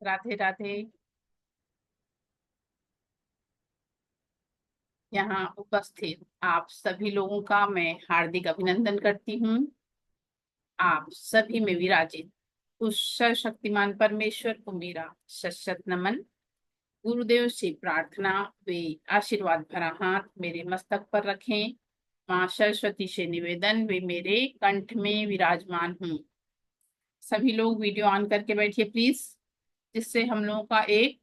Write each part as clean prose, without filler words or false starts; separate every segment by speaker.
Speaker 1: राधे राधे। यहाँ उपस्थित आप सभी लोगों का मैं हार्दिक अभिनंदन करती हूँ। आप सभी में विराजित उस सर्वशक्तिमान परमेश्वर को मेरा सशत नमन। गुरुदेव से प्रार्थना, वे आशीर्वाद भरा हाथ मेरे मस्तक पर रखें। माँ सरस्वती से निवेदन, वे मेरे कंठ में विराजमान हूँ। सभी लोग वीडियो ऑन करके बैठिए प्लीज, जिससे हम लोगों का एक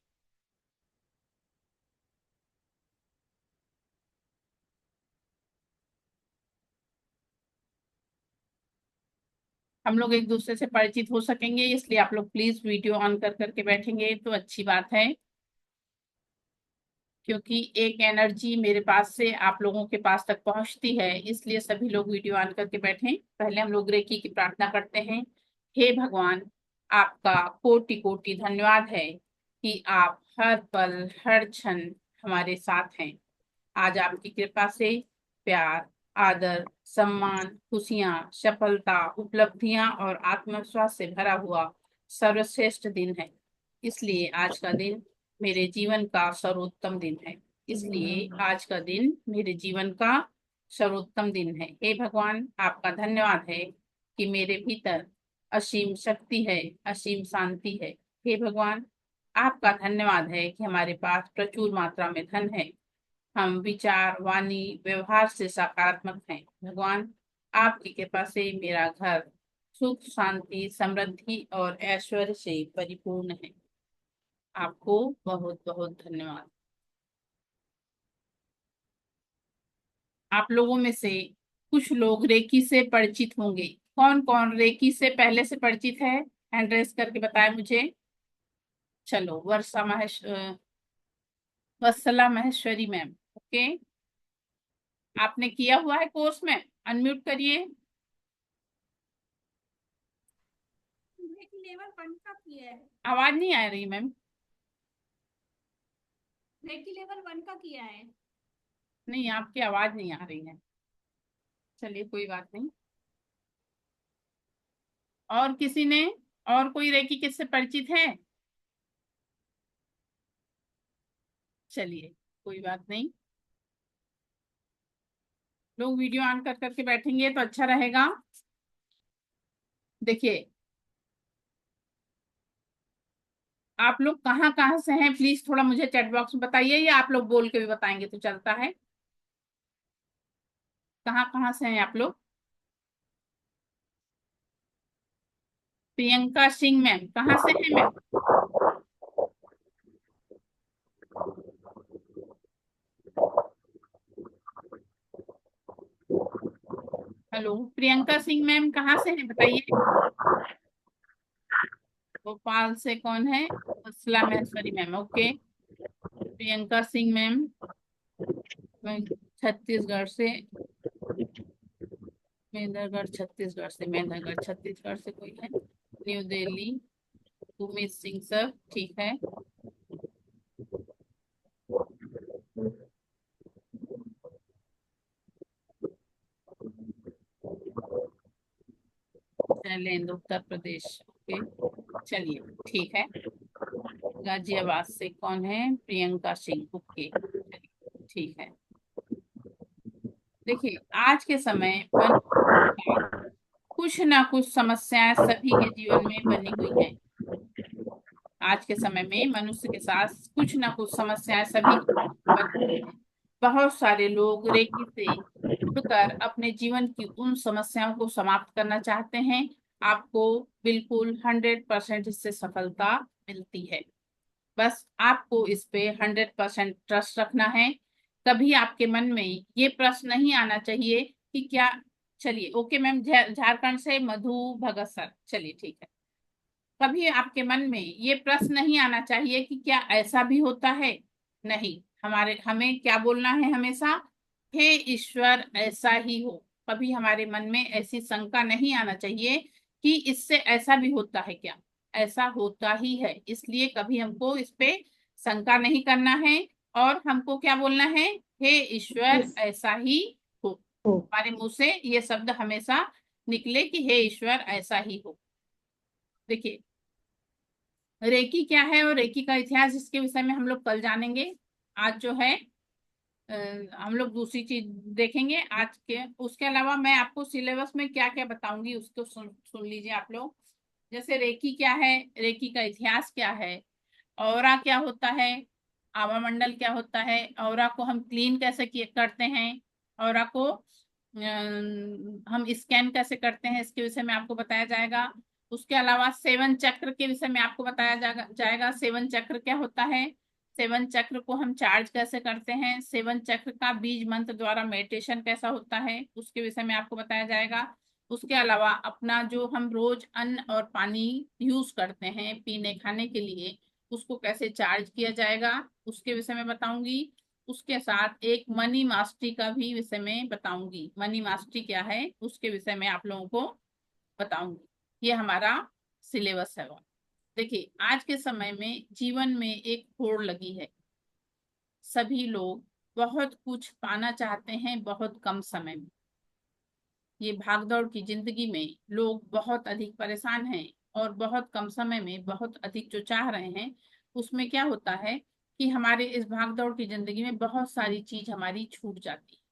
Speaker 1: दूसरे से परिचित हो सकेंगे। इसलिए आप लोग प्लीज वीडियो ऑन कर करके बैठेंगे तो अच्छी बात है, क्योंकि एक एनर्जी मेरे पास से आप लोगों के पास तक पहुंचती है। इसलिए सभी लोग वीडियो ऑन करके बैठें। पहले हम लोग रेकी की प्रार्थना करते हैं। हे भगवान, आपका कोटि कोटि धन्यवाद है कि आप हर पल हर क्षण हमारे साथ हैं। आज आपकी कृपा से प्यार, आदर, सम्मान, खुशियां, सफलता, उपलब्धियां और आत्मविश्वास से भरा हुआ सर्वश्रेष्ठ दिन है। इसलिए आज का दिन मेरे जीवन का सर्वोत्तम दिन है। इसलिए आज का दिन मेरे जीवन का सर्वोत्तम दिन है। हे भगवान, आपका धन्यवाद है कि मेरे भीतर असीम शक्ति है, असीम शांति है। हे भगवान, आपका धन्यवाद है कि हमारे पास प्रचुर मात्रा में धन है। हम विचार, वाणी, व्यवहार से सकारात्मक हैं। भगवान, आपकी कृपा से मेरा घर सुख, शांति, समृद्धि और ऐश्वर्य से परिपूर्ण है। आपको बहुत बहुत धन्यवाद। आप लोगों में से कुछ लोग रेकी से परिचित होंगे। कौन कौन रेकी से पहले से परिचित है? हैंड रेस करके बताए मुझे। चलो, वत्सला महेश्वरी मैम, ओके। आपने किया हुआ है कोर्स में? अनम्यूट करिए।
Speaker 2: लेवल 1 का किया है।
Speaker 1: आवाज नहीं आ रही मैम।
Speaker 2: रेकी लेवल 1 का किया है।
Speaker 1: नहीं, आपकी आवाज नहीं आ रही है। चलिए, कोई बात नहीं। और किसी ने, और कोई रेकी किससे परिचित है? चलिए, कोई बात नहीं। लोग वीडियो ऑन कर करके बैठेंगे तो अच्छा रहेगा। देखिए, आप लोग कहाँ कहाँ से हैं, प्लीज थोड़ा मुझे चैट बॉक्स में बताइए, या आप लोग बोल के भी बताएंगे तो चलता है। कहाँ कहाँ से हैं आप लोग? प्रियंका सिंह मैम, कहाँ से हैं ma'am? Hello, Priyanka Singh ma'am कहाँ से हैं बताइए। भोपाल से कौन है? Vatsala Maheshwari ma'am, okay. Priyanka Singh ma'am, मैं छत्तीसगढ़ से। मेंढरगढ़ छत्तीसगढ़ से कोई है? न्यू दिल्ली, उमेश सिंह सर, ठीक है। शैलेंद्र, उत्तर प्रदेश, ओके। चलिए, ठीक है। गाजियाबाद से कौन है? प्रियंका सिंह, ओके। चलिए, ठीक है। देखिए, आज के समय कुछ ना कुछ समस्याएं सभी के जीवन में बनी हुई हैं। आज के समय में मनुष्य के साथ कुछ ना कुछ समस्याएं सभी बनी हुई हैं। बहुत सारे लोग रेकी से जुड़कर अपने जीवन की उन समस्याओं को समाप्त करना चाहते हैं। आपको बिल्कुल 100% इससे सफलता मिलती है। बस आपको इस पे 100% ट्रस्ट रखना है। कभी आपके मन में ये प्रश्न नहीं आना चाहिए कि क्या। चलिए, ओके मैम, झारखंड से मधु भगत सर, चलिए ठीक है। कभी आपके मन में ये प्रश्न नहीं आना चाहिए कि क्या ऐसा भी होता है। नहीं, हमें क्या बोलना है हमेशा? हे ईश्वर, ऐसा ही हो। कभी हमारे मन में ऐसी शंका नहीं आना चाहिए कि इससे ऐसा भी होता है क्या। ऐसा होता ही है, इसलिए कभी हमको इस पे शंका नहीं करना है। और हमको क्या बोलना है? हे ईश्वर, ऐसा ही हो। हमारे मुंह से ये शब्द हमेशा निकले कि हे ईश्वर, ऐसा ही हो। देखिए, रेकी क्या है और रेकी का इतिहास, इसके विषय में हम लोग कल जानेंगे। आज जो है अ, हम लोग दूसरी चीज देखेंगे आज के। उसके अलावा मैं आपको सिलेबस में क्या क्या बताऊंगी उसको सुन लीजिए आप लोग। जैसे रेकी क्या है, रेकी का इतिहास क्या है, ऑरा क्या होता है, आवा मंडल क्या होता है, ऑरा को हम क्लीन कैसे करते हैं, ऑरा को हम स्कैन कैसे करते हैं, इसके विषय में आपको बताया जाएगा। उसके अलावा सेवन चक्र के विषय में आपको बताया जाएगा। सेवन चक्र क्या होता है, सेवन चक्र को हम चार्ज कैसे करते हैं, सेवन चक्र का बीज मंत्र द्वारा मेडिटेशन कैसा होता है, उसके विषय में आपको बताया जाएगा। उसके अलावा अपना जो हम रोज अन्न और पानी यूज करते हैं पीने खाने के लिए, उसको कैसे चार्ज किया जाएगा, उसके विषय में बताऊंगी। उसके साथ एक मनी मास्टरी का भी विषय में बताऊंगी। मनी मास्टरी क्या है उसके विषय में आप लोगों को बताऊंगी। ये हमारा सिलेबस है। देखिए आज के समय में जीवन में एक होड़ लगी है। सभी लोग बहुत कुछ पाना चाहते हैं बहुत कम समय में। ये भागदौड़ की जिंदगी में लोग बहुत अधिक परेशान हैं और बहुत कम समय में बहुत अधिक जो चाह रहे हैं, उसमें क्या होता है कि हमारे इस भागदौड़ की जिंदगी में बहुत सारी चीज हमारी छूट जाती है,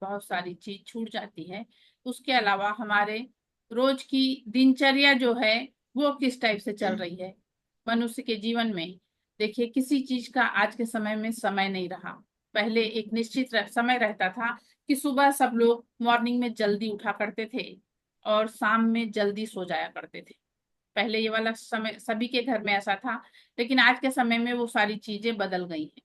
Speaker 1: बहुत सारी चीज छूट जाती है। उसके अलावा हमारे रोज की दिनचर्या जो है वो किस टाइप से चल रही है मनुष्य के जीवन में। देखिए किसी चीज का आज के समय में समय नहीं रहा। पहले एक निश्चित समय रहता था कि सुबह सब लोग मॉर्निंग में जल्दी उठा करते थे और शाम में जल्दी सो जाया करते थे। पहले ये वाला समय सभी के घर में ऐसा था। लेकिन आज के समय में वो सारी चीजें बदल गई हैं।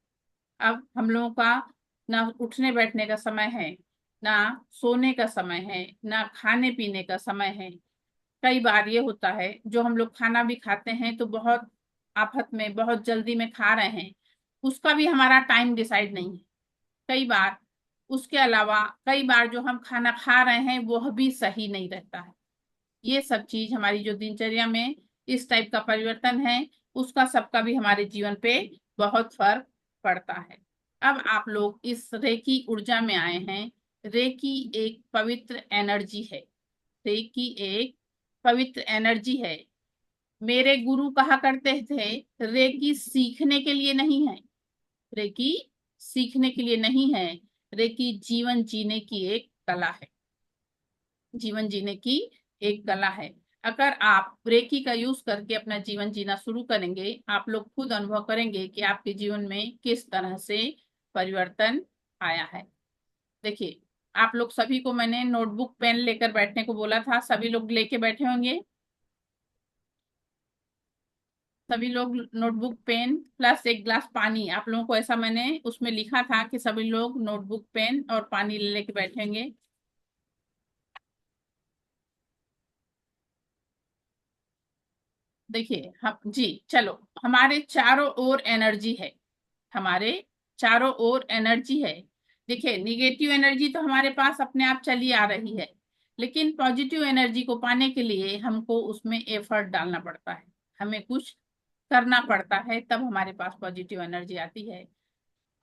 Speaker 1: अब हम लोगों का ना उठने बैठने का समय है, ना सोने का समय है, ना खाने पीने का समय है। कई बार ये होता है जो हम लोग खाना भी खाते हैं तो बहुत आफत में बहुत जल्दी में खा रहे हैं, उसका भी हमारा टाइम डिसाइड नहीं है कई बार। उसके अलावा कई बार जो हम खाना खा रहे हैं वह भी सही नहीं रहता है। ये सब चीज हमारी जो दिनचर्या में इस टाइप का परिवर्तन है, उसका सबका भी हमारे जीवन पे बहुत फर्क पड़ता है। अब आप लोग इस रेकी ऊर्जा में आए हैं। रेकी एक पवित्र एनर्जी है। रेकी एक पवित्र एनर्जी है। मेरे गुरु कहा करते थे रेकी सीखने के लिए नहीं है, रेकी सीखने के लिए नहीं है, रेकी जीवन जीने की एक कला है। जीवन जीने की एक कला है। अगर आप रेकी का यूज करके अपना जीवन जीना शुरू करेंगे, आप लोग खुद अनुभव करेंगे कि आपके जीवन में किस तरह से परिवर्तन आया है। देखिए आप लोग सभी को मैंने नोटबुक पेन लेकर बैठने को बोला था, सभी लोग लेके बैठे होंगे। सभी लोग नोटबुक पेन प्लस एक गिलास पानी, आप लोगों को ऐसा मैंने उसमें लिखा था कि सभी लोग नोटबुक पेन और पानी ले लेके बैठेंगे। देखिए हम जी चलो, हमारे चारों ओर एनर्जी है, हमारे चारों ओर एनर्जी है। देखिए निगेटिव एनर्जी तो हमारे पास अपने आप चली आ रही है, लेकिन पॉजिटिव एनर्जी को पाने के लिए हमको उसमें एफर्ट डालना पड़ता है, हमें कुछ करना पड़ता है, तब हमारे पास पॉजिटिव एनर्जी आती है।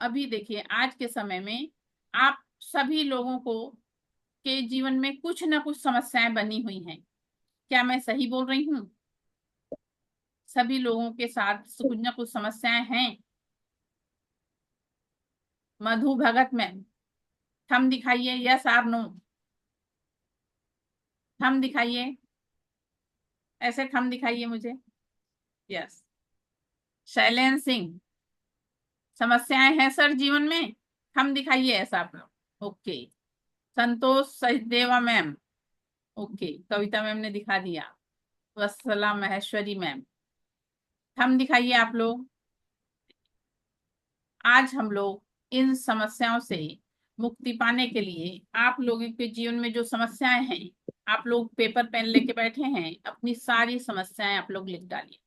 Speaker 1: अभी देखिए आज के समय में आप सभी लोगों को के जीवन में कुछ ना कुछ समस्याएं बनी हुई हैं। क्या मैं सही बोल रही हूँ? सभी लोगों के साथ कुछ ना कुछ समस्याएं हैं। मधु भगत मैम, थम दिखाइए, यस आर नो, थम दिखाइए, ऐसे थम दिखाइए मुझे, यस। शैलेंद्र सिंह, समस्याएं हैं सर जीवन में, थम दिखाइए ऐसा आप लोग, ओके। संतोष सचदेवा मैम, ओके। कविता मैम ने दिखा दिया। वत्सला महेश्वरी मैम, थम दिखाइए आप लोग। आज हम लोग इन समस्याओं से मुक्ति पाने के लिए, आप लोगों के जीवन में जो समस्याएं हैं, आप लोग पेपर पेन लेके बैठे हैं, अपनी सारी समस्याएं आप लोग लिख डालिए।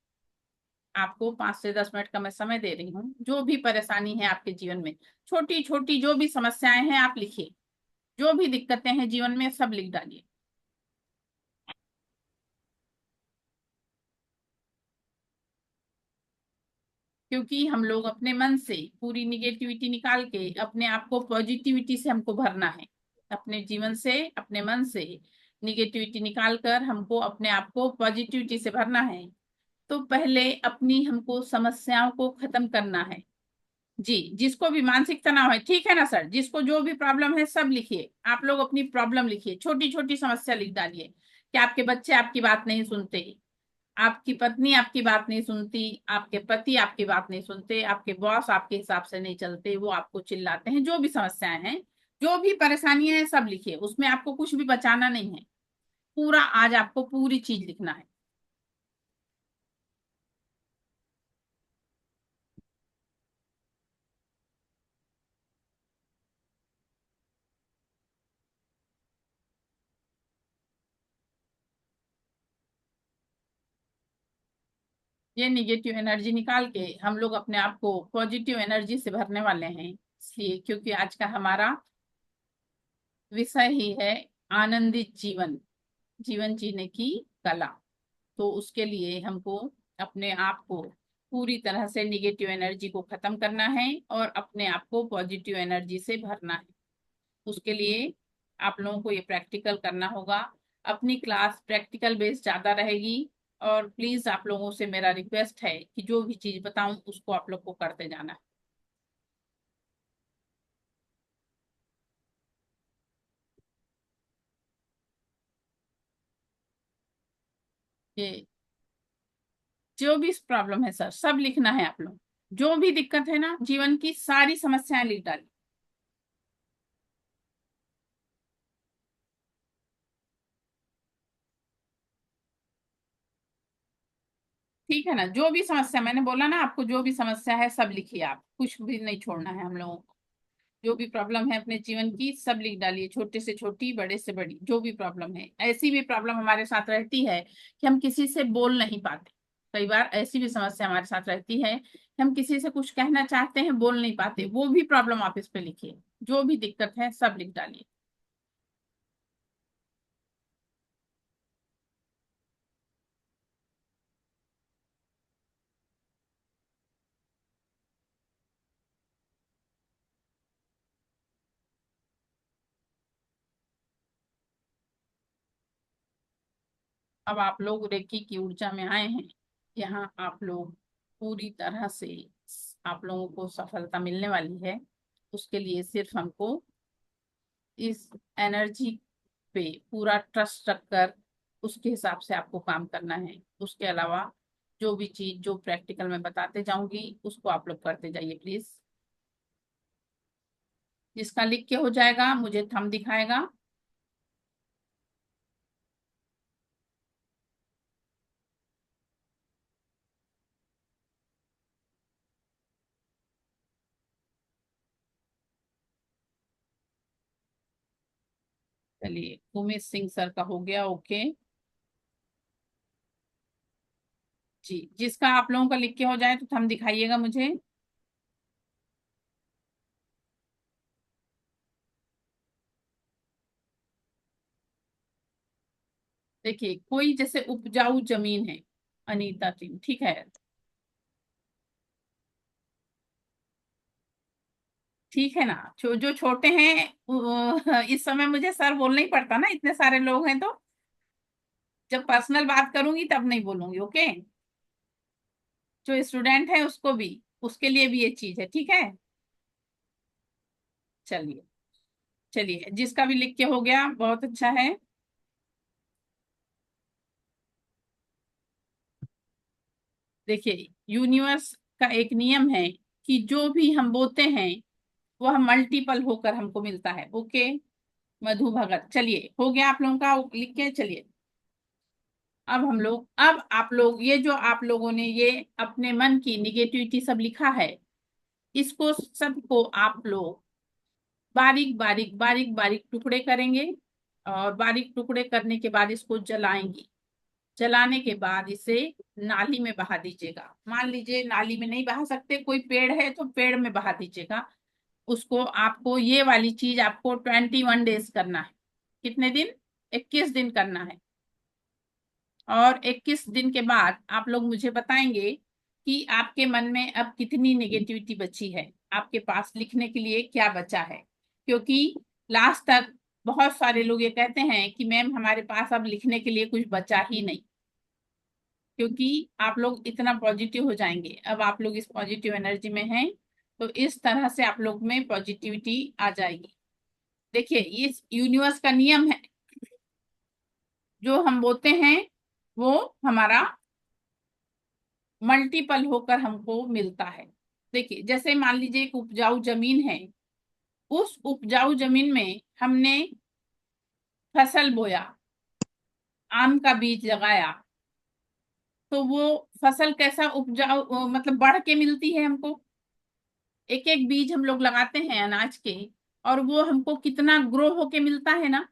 Speaker 1: आपको 5 से 10 मिनट का मैं समय दे रही हूँ। जो भी परेशानी है आपके जीवन में, छोटी छोटी जो भी समस्याएं हैं आप लिखिए, जो भी दिक्कतें हैं जीवन में सब लिख डालिए। क्योंकि हम लोग अपने मन से पूरी निगेटिविटी निकाल के अपने आप को पॉजिटिविटी से हमको भरना है। अपने जीवन से अपने मन से निगेटिविटी निकाल कर हमको अपने आप को पॉजिटिविटी से भरना है। तो पहले अपनी हमको समस्याओं को खत्म करना है। जी, जिसको भी मानसिक तनाव है, ठीक है ना सर, जिसको जो भी प्रॉब्लम है सब लिखिए। आप लोग अपनी प्रॉब्लम लिखिए, छोटी छोटी समस्या लिख डालिए कि आपके बच्चे आपकी बात नहीं सुनते, आपकी पत्नी आपकी बात नहीं सुनती, आपके पति आपकी बात नहीं सुनते, आपके बॉस आपके हिसाब से नहीं चलते, वो आपको चिल्लाते हैं, जो भी समस्याएं हैं, जो भी परेशानियां हैं सब लिखिए। उसमें आपको कुछ भी बचाना नहीं है, पूरा आज आपको पूरी चीज लिखना है। ये निगेटिव एनर्जी निकाल के हम लोग अपने आप को पॉजिटिव एनर्जी से भरने वाले हैं, इसलिए क्योंकि आज का हमारा विषय ही है आनंदित जीवन, जीवन जीने की कला। तो उसके लिए हमको अपने आप को पूरी तरह से निगेटिव एनर्जी को खत्म करना है और अपने आप को पॉजिटिव एनर्जी से भरना है। उसके लिए आप लोगों को ये प्रैक्टिकल करना होगा। अपनी क्लास प्रैक्टिकल बेस्ड ज्यादा रहेगी, और प्लीज आप लोगों से मेरा रिक्वेस्ट है कि जो भी चीज बताऊं उसको आप लोग को करते जाना है। ये जो भी प्रॉब्लम है सर सब लिखना है आप लोग, जो भी दिक्कत है ना जीवन की सारी समस्याएं लिख डाली। ठीक है ना, जो भी समस्या मैंने बोला ना आपको, जो भी समस्या है सब लिखिए, आप कुछ भी नहीं छोड़ना है हम लोगों को। जो भी प्रॉब्लम है अपने जीवन की सब लिख डालिए, छोटे से छोटी बड़े से बड़ी जो भी प्रॉब्लम है। ऐसी भी प्रॉब्लम हमारे साथ रहती है कि हम किसी से बोल नहीं पाते, कई बार ऐसी भी समस्या हमारे साथ रहती है कि हम किसी से कुछ कहना चाहते हैं बोल नहीं पाते, वो भी प्रॉब्लम आप इस पे लिखिए, जो भी दिक्कत है सब लिख डालिए। अब आप लोग रेकी की ऊर्जा में आए हैं, यहाँ आप लोग पूरी तरह से, आप लोगों को सफलता मिलने वाली है। उसके लिए सिर्फ हमको इस एनर्जी पे पूरा ट्रस्ट रखकर उसके हिसाब से आपको काम करना है। उसके अलावा जो भी चीज जो प्रैक्टिकल में बताते जाऊंगी उसको आप लोग करते जाइए प्लीज। जिसका लिख के हो जाएगा मुझे थंब दिखाएगा। चलिए, उमेश सिंह सर का हो गया, ओके। जी, जिसका आप लोगों का लिख के हो जाए तो थंब दिखाइएगा मुझे। देखिए, कोई जैसे उपजाऊ जमीन है, अनीता टीम, ठीक है। ठीक है ना, जो छोटे हैं इस समय मुझे सर बोलना ही पड़ता ना, इतने सारे लोग हैं तो जब पर्सनल बात करूंगी तब नहीं बोलूंगी, ओके। जो स्टूडेंट है उसको भी, उसके लिए भी ये चीज है, ठीक है। चलिए, चलिए जिसका भी लिख के हो गया बहुत अच्छा है। देखिए, यूनिवर्स का एक नियम है कि जो भी हम बोते हैं वह मल्टीपल होकर हमको मिलता है, ओके। मधु भगत, चलिए हो गया आप लोगों का लिख के, चलिए। अब आप लोग ये जो आप लोगों ने ये अपने मन की निगेटिविटी सब लिखा है, इसको सबको आप लोग बारीक बारीक बारीक बारीक टुकड़े करेंगे, और बारीक टुकड़े करने के बाद इसको जलाएंगे। जलाने के बाद इसे नाली में बहा दीजिएगा। मान लीजिए नाली में नहीं बहा सकते, कोई पेड़ है तो पेड़ में बहा दीजिएगा उसको। आपको ये वाली चीज आपको 21 डेज करना है। कितने दिन? 21 दिन करना है। और 21 दिन के बाद आप लोग मुझे बताएंगे कि आपके मन में अब कितनी नेगेटिविटी बची है, आपके पास लिखने के लिए क्या बचा है। क्योंकि लास्ट तक बहुत सारे लोग ये कहते हैं कि मैम हमारे पास अब लिखने के लिए कुछ बचा ही नहीं, क्योंकि आप लोग इतना पॉजिटिव हो जाएंगे। अब आप लोग इस पॉजिटिव एनर्जी में हैं, तो इस तरह से आप लोग में पॉजिटिविटी आ जाएगी। देखिए, ये यूनिवर्स का नियम है, जो हम बोलते हैं वो हमारा मल्टीपल होकर हमको मिलता है। देखिए, जैसे मान लीजिए एक उपजाऊ जमीन है, उस उपजाऊ जमीन में हमने फसल बोया, आम का बीज लगाया, तो वो फसल कैसा उपजाऊ मतलब बढ़ के मिलती है हमको। एक एक बीज हम लोग लगाते हैं अनाज के, और वो हमको कितना ग्रो होके मिलता है ना।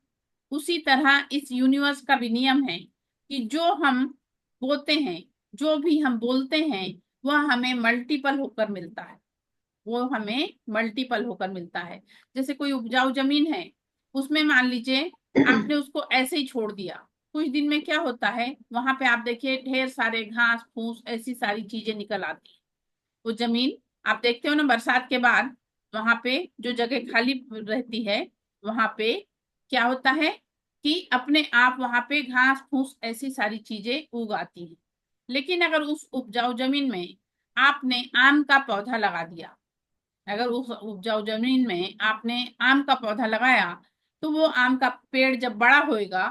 Speaker 1: उसी तरह इस यूनिवर्स का भी नियम है कि जो हम बोलते हैं, जो भी हम बोलते हैं, वह हमें मल्टीपल होकर मिलता है। वो हमें मल्टीपल होकर मिलता है। जैसे कोई उपजाऊ जमीन है, उसमें मान लीजिए आपने उसको ऐसे ही छोड़ दिया, कुछ दिन में क्या होता है, वहां पे आप देखिए ढेर सारे घास फूस ऐसी सारी चीजें निकल आती है। वो जमीन, आप देखते हो ना, बरसात के बाद वहां पे जो जगह खाली रहती है, वहां पे क्या होता है कि अपने आप वहां पे घास फूस ऐसी सारी चीजें उग आती हैं। लेकिन अगर उस उपजाऊ जमीन में आपने आम का पौधा लगा दिया, अगर उस उपजाऊ जमीन में आपने आम का पौधा लगाया, तो वो आम का पेड़ जब बड़ा होएगा,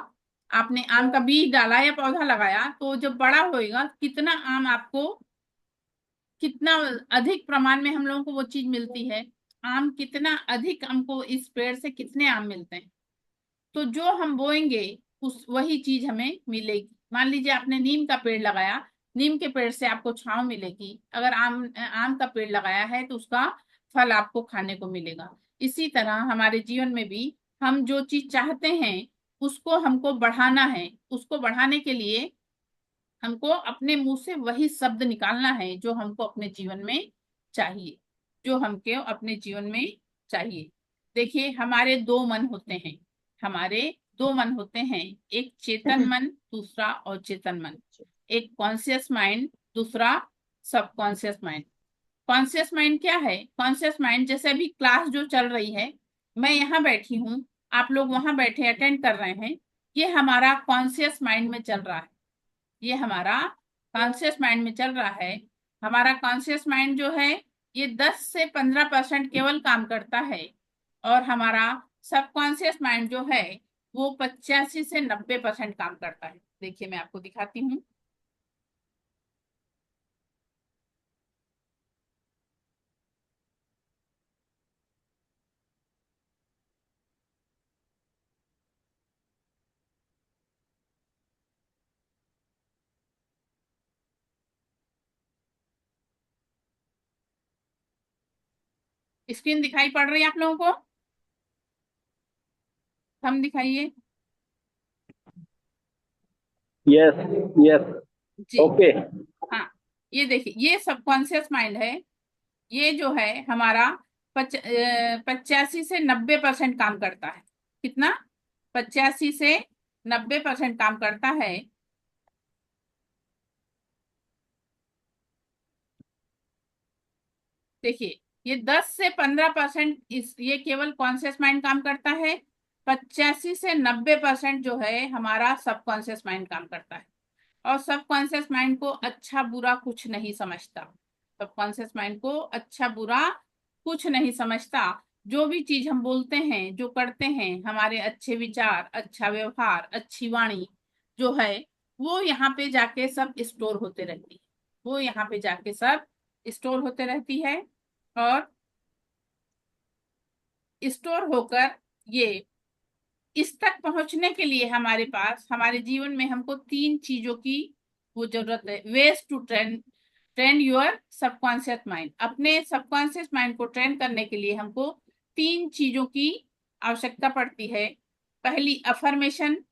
Speaker 1: आपने आम का बीज डाला या पौधा लगाया, तो जब बड़ा होएगा, कितना आम आपको, कितना अधिक प्रमाण में हम लोगों को वो चीज मिलती है। आम कितना अधिक, हमको इस पेड़ से कितने आम मिलते हैं। तो जो हम बोएंगे उस वही चीज हमें मिलेगी। मान लीजिए आपने नीम का पेड़ लगाया, नीम के पेड़ से आपको छांव मिलेगी। अगर आम आम का पेड़ लगाया है, तो उसका फल आपको खाने को मिलेगा। इसी तरह हमारे जीवन में भी हम जो चीज चाहते हैं, उसको हमको बढ़ाना है। उसको बढ़ाने के लिए हमको अपने मुंह से वही शब्द निकालना है जो हमको अपने जीवन में चाहिए, जो हमको अपने जीवन में चाहिए। देखिए, हमारे दो मन होते हैं, हमारे दो मन होते हैं। एक चेतन मन, दूसरा अचेतन मन। एक कॉन्शियस माइंड, दूसरा सबकॉन्शियस माइंड। कॉन्शियस माइंड क्या है? कॉन्शियस माइंड, जैसे अभी क्लास जो चल रही है, मैं यहाँ बैठी हूँ, आप लोग वहां बैठे अटेंड कर रहे हैं, ये हमारा कॉन्शियस माइंड में चल रहा है। ये हमारा कॉन्शियस माइंड में चल रहा है। हमारा कॉन्शियस माइंड जो है, ये 10 से 15% केवल काम करता है। और हमारा सबकॉन्शियस माइंड जो है, वो 85 से 90% काम करता है। देखिए, मैं आपको दिखाती हूँ। स्क्रीन दिखाई पड़ रही है आप लोगों को? हम दिखाइए।
Speaker 3: यस, यस,
Speaker 1: जी।
Speaker 3: ओके।
Speaker 1: हाँ, ये देखिए, ये सबकॉन्शियस माइंड है। ये जो है हमारा 85 से 90% काम करता है। कितना? 85 से 90% काम करता है। देखिए, ये 10 से 15% इस ये केवल कॉन्शियस माइंड काम करता है। 85 से 90% जो है हमारा सबकॉन्शियस माइंड काम करता है। और सबकॉन्शियस माइंड को अच्छा बुरा कुछ नहीं समझता। सबकॉन्शियस माइंड को अच्छा बुरा कुछ नहीं समझता। जो भी चीज हम बोलते हैं, जो करते हैं, हमारे अच्छे विचार, अच्छा व्यवहार, अच्छी वाणी जो है, वो यहाँ पे जाके सब स्टोर होते रहती है। वो यहाँ पे जाके सब स्टोर होते रहती है। और स्टोर होकर ये इस तक पहुंचने के लिए हमारे पास, हमारे जीवन में हमको तीन चीजों की वो जरूरत है। Ways to train train your subconscious mind. अपने सबकॉन्शियस माइंड को ट्रेन करने के लिए हमको तीन चीजों की आवश्यकता पड़ती है। पहली अफर्मेशन,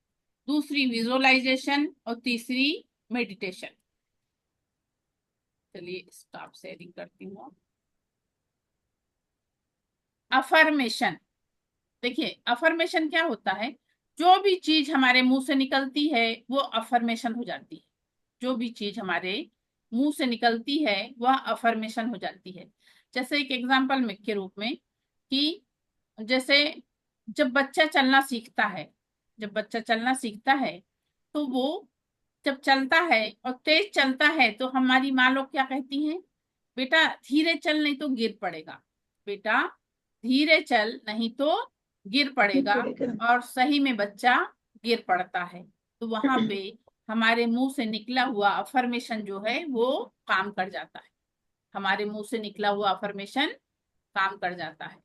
Speaker 1: दूसरी विजुअलाइजेशन, और तीसरी मेडिटेशन। चलिए स्टॉप शेयरिंग करती हूँ। अफर्मेशन, देखिए, अफर्मेशन क्या होता है? जो भी चीज हमारे मुंह से निकलती है, वो अफर्मेशन हो जाती है। जो भी चीज हमारे मुंह से निकलती है, वह अफर्मेशन हो जाती है। जैसे एक एग्जांपल में के रूप में, कि जैसे जब बच्चा चलना सीखता है, जब बच्चा चलना सीखता है, तो वो जब चलता है और तेज चलता है तो हमारी माँ लोग क्या कहती हैं, बेटा धीरे चल नहीं तो गिर पड़ेगा, बेटा धीरे चल नहीं तो गिर पड़ेगा। और सही में बच्चा गिर पड़ता है। तो वहां पे हमारे मुंह से निकला हुआ अफर्मेशन जो है वो काम कर जाता है। हमारे मुंह से निकला हुआ अफर्मेशन काम कर जाता है।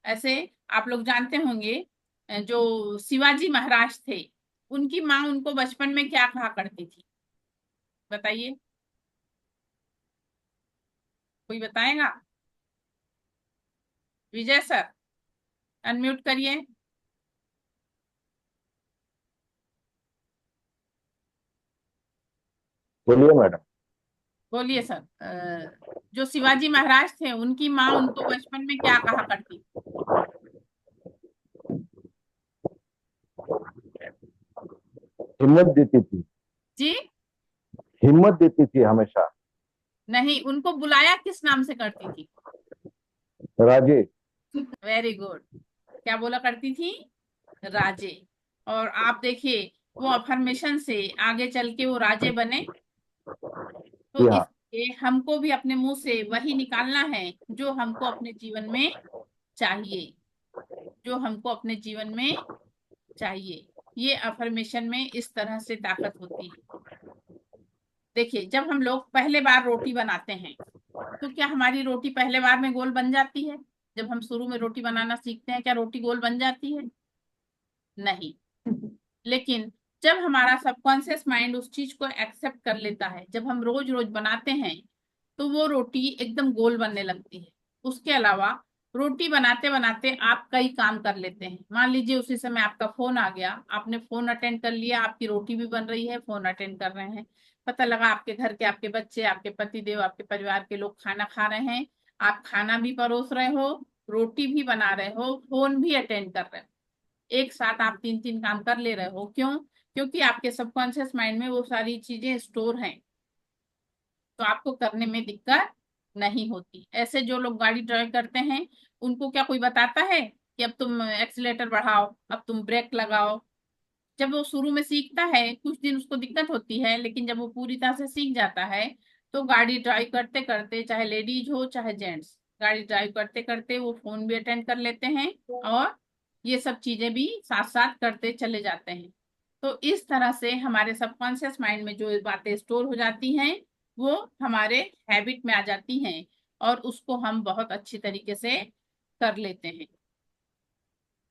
Speaker 1: ऐसे आप लोग जानते होंगे, जो शिवाजी महाराज थे उनकी माँ उनको बचपन में क्या कहा करती थी, बताइए, कोई बताएगा? विजय सर अनम्यूट करिए।
Speaker 3: बोलिए मैडम।
Speaker 1: बोलिए सर। जो शिवाजी महाराज थे उनकी माँ उनको बचपन में क्या कहा करती?
Speaker 3: हिम्मत देती थी।
Speaker 1: जी
Speaker 3: हिम्मत देती थी हमेशा।
Speaker 1: नहीं, उनको बुलाया किस नाम से करती थी?
Speaker 3: राजे।
Speaker 1: Very good. क्या बोला करती थी? राजे। और आप देखिए वो अफर्मेशन से आगे चल के वो राजे बने। तो
Speaker 3: जी हाँ।
Speaker 1: इसलिए हमको भी अपने मुंह से वही निकालना है जो हमको अपने जीवन में चाहिए, जो हमको अपने जीवन में चाहिए। ये अफर्मेशन में इस तरह से ताकत होती है। देखिए जब हम लोग पहले बार रोटी बनाते हैं तो क्या हमारी रोटी पहले बार में गोल बन जाती है? जब हम शुरू में रोटी बनाना सीखते हैं क्या रोटी गोल बन जाती है? नहीं। लेकिन जब हमारा सबकॉन्शियस माइंड उस चीज को एक्सेप्ट कर लेता है, जब हम रोज रोज बनाते हैं तो वो रोटी एकदम गोल बनने लगती है। उसके अलावा रोटी बनाते बनाते आप कई काम कर लेते हैं। मान लीजिए उसी समय आपका फोन आ गया, आपने फोन अटेंड कर लिया, आपकी रोटी भी बन रही है, फोन अटेंड कर रहे हैं, पता लगा आपके घर के आपके बच्चे, आपके पति देव, आपके परिवार के लोग खाना खा रहे हैं, आप खाना भी परोस रहे हो, रोटी भी बना रहे हो, फोन भी अटेंड कर रहे हो, एक साथ आप तीन तीन काम कर ले रहे हो। क्यों? क्योंकि आपके सबकॉन्शियस माइंड में वो सारी चीजें स्टोर हैं, तो आपको करने में दिक्कत नहीं होती। ऐसे जो लोग गाड़ी ड्राइव करते हैं उनको क्या कोई बताता है कि अब तुम एक्सीलेटर बढ़ाओ, अब तुम ब्रेक लगाओ? जब वो शुरू में सीखता है कुछ दिन उसको दिक्कत होती है, लेकिन जब वो पूरी तरह से सीख जाता है तो गाड़ी ड्राइव करते करते, चाहे लेडीज हो चाहे जेंट्स, गाड़ी ड्राइव करते करते वो फोन भी अटेंड कर लेते हैं और ये सब चीजें भी साथ साथ करते चले जाते हैं। तो इस तरह से हमारे सबकॉन्शियस माइंड में जो बातें स्टोर हो जाती हैं वो हमारे हैबिट में आ जाती हैं और उसको हम बहुत अच्छी तरीके से कर लेते हैं।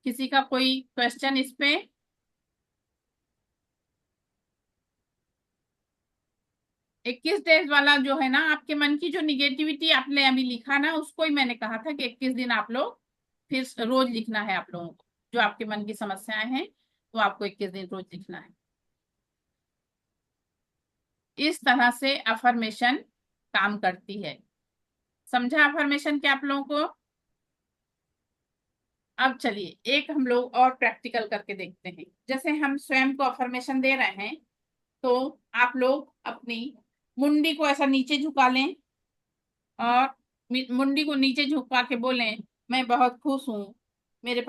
Speaker 1: किसी का कोई क्वेश्चन इस पे? 21 डेज वाला जो है ना, आपके मन की जो निगेटिविटी आपने अभी लिखा ना, उसको ही मैंने कहा था कि 21 दिन आप लोग फिर रोज लिखना है। आप लोगों को जो आपके मन की समस्याएं हैं वो आपको 21 दिन रोज लिखना है। इस तरह से अफर्मेशन काम करती है। समझा अफर्मेशन क्या आप लोगों को? अब चलिए एक हम लोग और प्रैक्टिकल करके देखते हैं। जैसे हम स्वयं को अफर्मेशन दे रहे हैं तो आप लोग अपनी मुंडी को ऐसा नीचे झुका लें और मुंडी को नीचे झुका के बोलें, मैं बहुत खुश हूँ, मेरे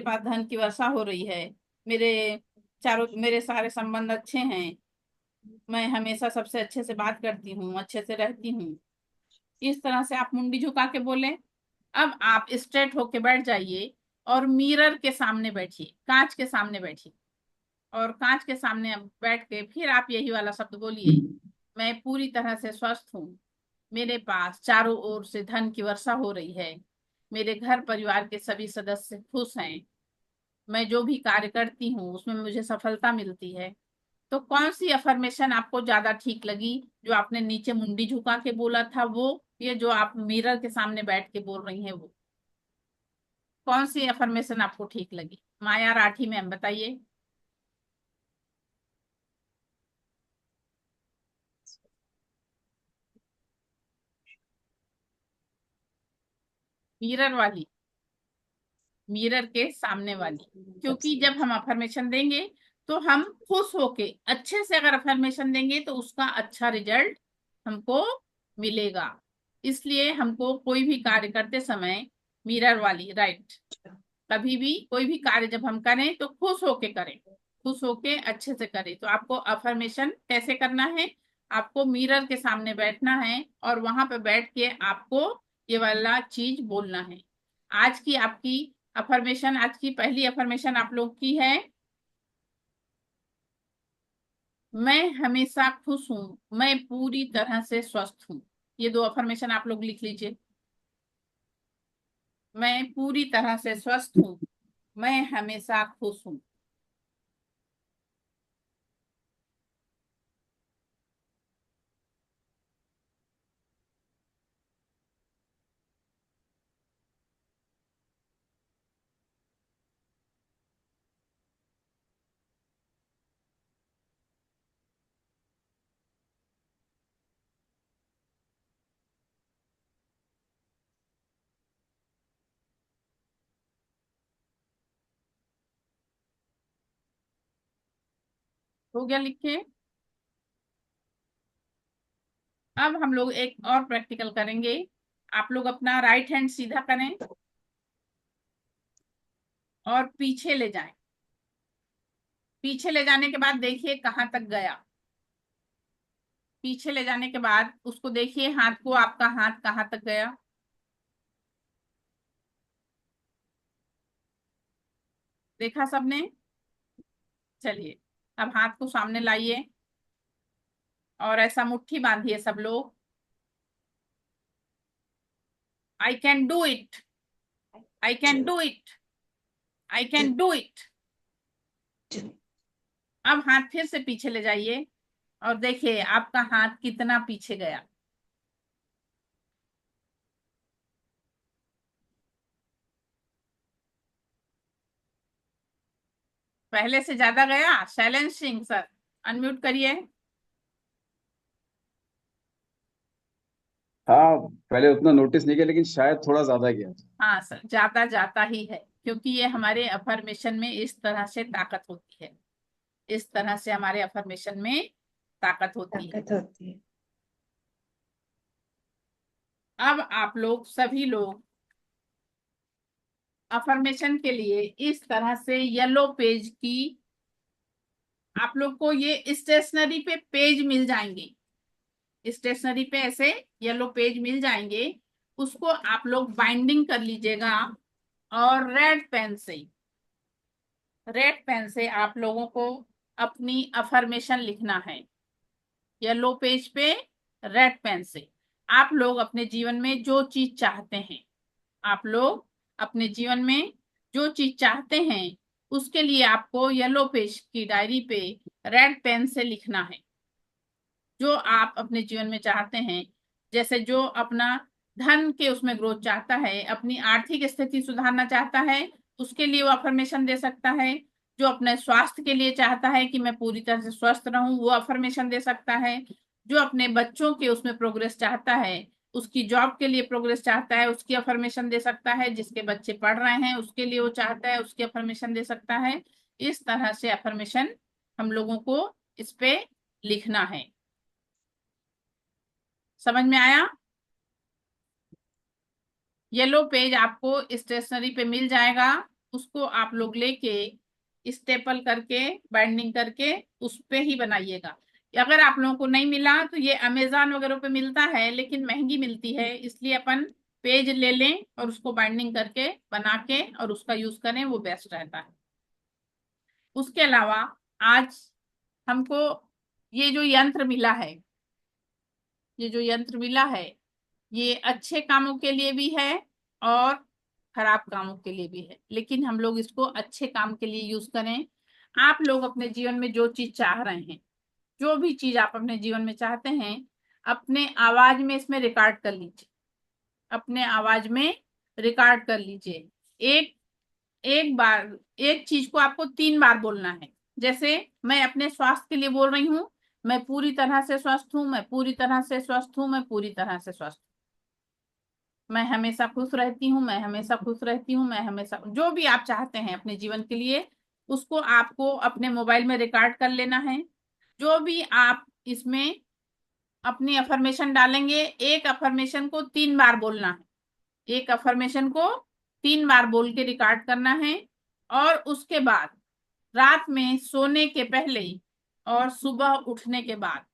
Speaker 1: पास धन की वर्षा हो रही है, मेरे मेरे सारे संबंध अच्छे हैं, मैं हमेशा सबसे अच्छे से बात करती हूँ, अच्छे से रहती हूँ। इस तरह से आप मुंडी झुका के बोले। अब आप स्ट्रेट होके बैठ जाइए और मिरर के सामने बैठिए, कांच के सामने बैठिए, और कांच के सामने बैठ के फिर आप यही वाला शब्द बोलिए, मैं पूरी तरह से स्वस्थ हूँ, मेरे पास चारों ओर से धन की वर्षा हो रही है, मेरे घर परिवार के सभी सदस्य खुश हैं, मैं जो भी कार्य करती हूँ उसमें मुझे सफलता मिलती है। तो कौन सी अफर्मेशन आपको ज्यादा ठीक लगी? जो आपने नीचे मुंडी झुका के बोला था वो, ये जो आप मिरर के सामने बैठ के बोल रही हैं वो? कौन सी अफर्मेशन आपको ठीक लगी? माया राठी मैम बताइए। मिरर वाली, मिरर के सामने वाली। क्योंकि जब हम अफर्मेशन देंगे तो हम खुश होके अच्छे से अगर अफर्मेशन देंगे तो उसका अच्छा रिजल्ट हमको मिलेगा। इसलिए हमको कोई भी कार्य करते समय मिरर वाली, राइट, कभी भी कोई भी कार्य जब हम करें तो खुश होके करें। खुश होके अच्छे से करें। तो आपको अफर्मेशन कैसे करना है, आपको मिरर के सामने बैठना है और वहां पे बैठ के आपको ये वाला चीज बोलना है। आज की आपकी अफर्मेशन, आज की पहली अफर्मेशन आप लोग की है, मैं हमेशा खुश हूँ, मैं पूरी तरह से स्वस्थ हूँ। ये दो अफर्मेशन आप लोग लिख लीजिए। मैं पूरी तरह से स्वस्थ हूँ, मैं हमेशा खुश हूँ। हो गया लिखे? अब हम लोग एक और प्रैक्टिकल करेंगे। आप लोग अपना राइट हैंड सीधा करें और पीछे ले जाएं। पीछे ले जाने के बाद देखिए कहाँ तक गया। पीछे ले जाने के बाद उसको देखिए, हाथ को, आपका हाथ कहाँ तक गया। देखा सबने? चलिए अब हाथ को सामने लाइए और ऐसा मुट्ठी बांधिए सब लोग। I can do it, I can do it, I can do it. अब हाथ फिर से पीछे ले जाइए और देखिए आपका हाथ कितना पीछे गया। पहले से ज्यादा गया? शैलेंद्र सिंह सर अनम्यूट करिए।
Speaker 4: हाँ, पहले उतना नोटिस नहीं किया लेकिन शायद थोड़ा ज्यादा किया।
Speaker 1: हाँ सर, ज्यादा जाता ही है, क्योंकि ये हमारे अफर्मेशन में इस तरह से ताकत होती है। इस तरह से हमारे अफर्मेशन में ताकत होती है।
Speaker 5: ताकत होती है।
Speaker 1: अब आप लोग सभी लोग अफर्मेशन के लिए इस तरह से येलो पेज की, आप लोग को ये स्टेशनरी पे पेज मिल जाएंगे। स्टेशनरी पे ऐसे येलो पेज मिल जाएंगे, उसको आप लोग बाइंडिंग कर लीजिएगा और रेड पेन से आप लोगों को अपनी अफर्मेशन लिखना है। येलो पेज पे रेड पेन से आप लोग अपने जीवन में जो चीज चाहते हैं, आप लोग अपने जीवन में जो चीज चाहते हैं उसके लिए आपको येलो पेज की डायरी पे रेड पेन से लिखना है। जो आप अपने जीवन में चाहते हैं, जैसे जो अपना धन के उसमें ग्रोथ चाहता है, अपनी आर्थिक स्थिति सुधारना चाहता है, उसके लिए वो अफर्मेशन दे सकता है। जो अपने स्वास्थ्य के लिए चाहता है कि मैं पूरी तरह से स्वस्थ रहूं, वो अफर्मेशन दे सकता है। जो अपने बच्चों के उसमें प्रोग्रेस चाहता है, उसकी जॉब के लिए प्रोग्रेस चाहता है, उसकी अफर्मेशन दे सकता है। जिसके बच्चे पढ़ रहे हैं उसके लिए वो चाहता है, उसकी अफर्मेशन दे सकता है। इस तरह से अफर्मेशन हम लोगों को इस पे लिखना है। समझ में आया? येलो पेज आपको स्टेशनरी पे मिल जाएगा, उसको आप लोग लेके स्टेपल करके बाइंडिंग करके उस पे ही बनाइएगा। अगर आप लोगों को नहीं मिला तो ये अमेजोन वगैरह पे मिलता है, लेकिन महंगी मिलती है, इसलिए अपन पेज ले लें और उसको बाइंडिंग करके बना के और उसका यूज करें, वो बेस्ट रहता है। उसके अलावा आज हमको ये जो यंत्र मिला है, ये जो यंत्र मिला है, ये अच्छे कामों के लिए भी है और खराब कामों के लिए भी है, लेकिन हम लोग इसको अच्छे काम के लिए यूज करें। आप लोग अपने जीवन में जो चीज चाह रहे हैं, जो भी चीज आप अपने जीवन में चाहते हैं, अपने आवाज में इसमें रिकॉर्ड कर लीजिए। अपने आवाज में रिकॉर्ड कर लीजिए। एक एक बार एक चीज को आपको 3 बार बोलना है। जैसे मैं अपने स्वास्थ्य के लिए बोल रही हूँ, मैं पूरी तरह से स्वस्थ हूँ, मैं पूरी तरह से स्वस्थ हूँ, मैं पूरी तरह से स्वस्थ हूँ, मैं हमेशा खुश रहती हूँ, मैं हमेशा खुश रहती हूँ, मैं हमेशा, जो भी आप चाहते हैं अपने जीवन के लिए, उसको आपको अपने मोबाइल में रिकॉर्ड कर लेना है। जो भी आप इसमें अपनी अफर्मेशन डालेंगे, एक अफर्मेशन को 3 बार बोलना है। एक अफर्मेशन को 3 बार बोल के रिकॉर्ड करना है और उसके बाद रात में सोने के पहले और सुबह उठने के बाद,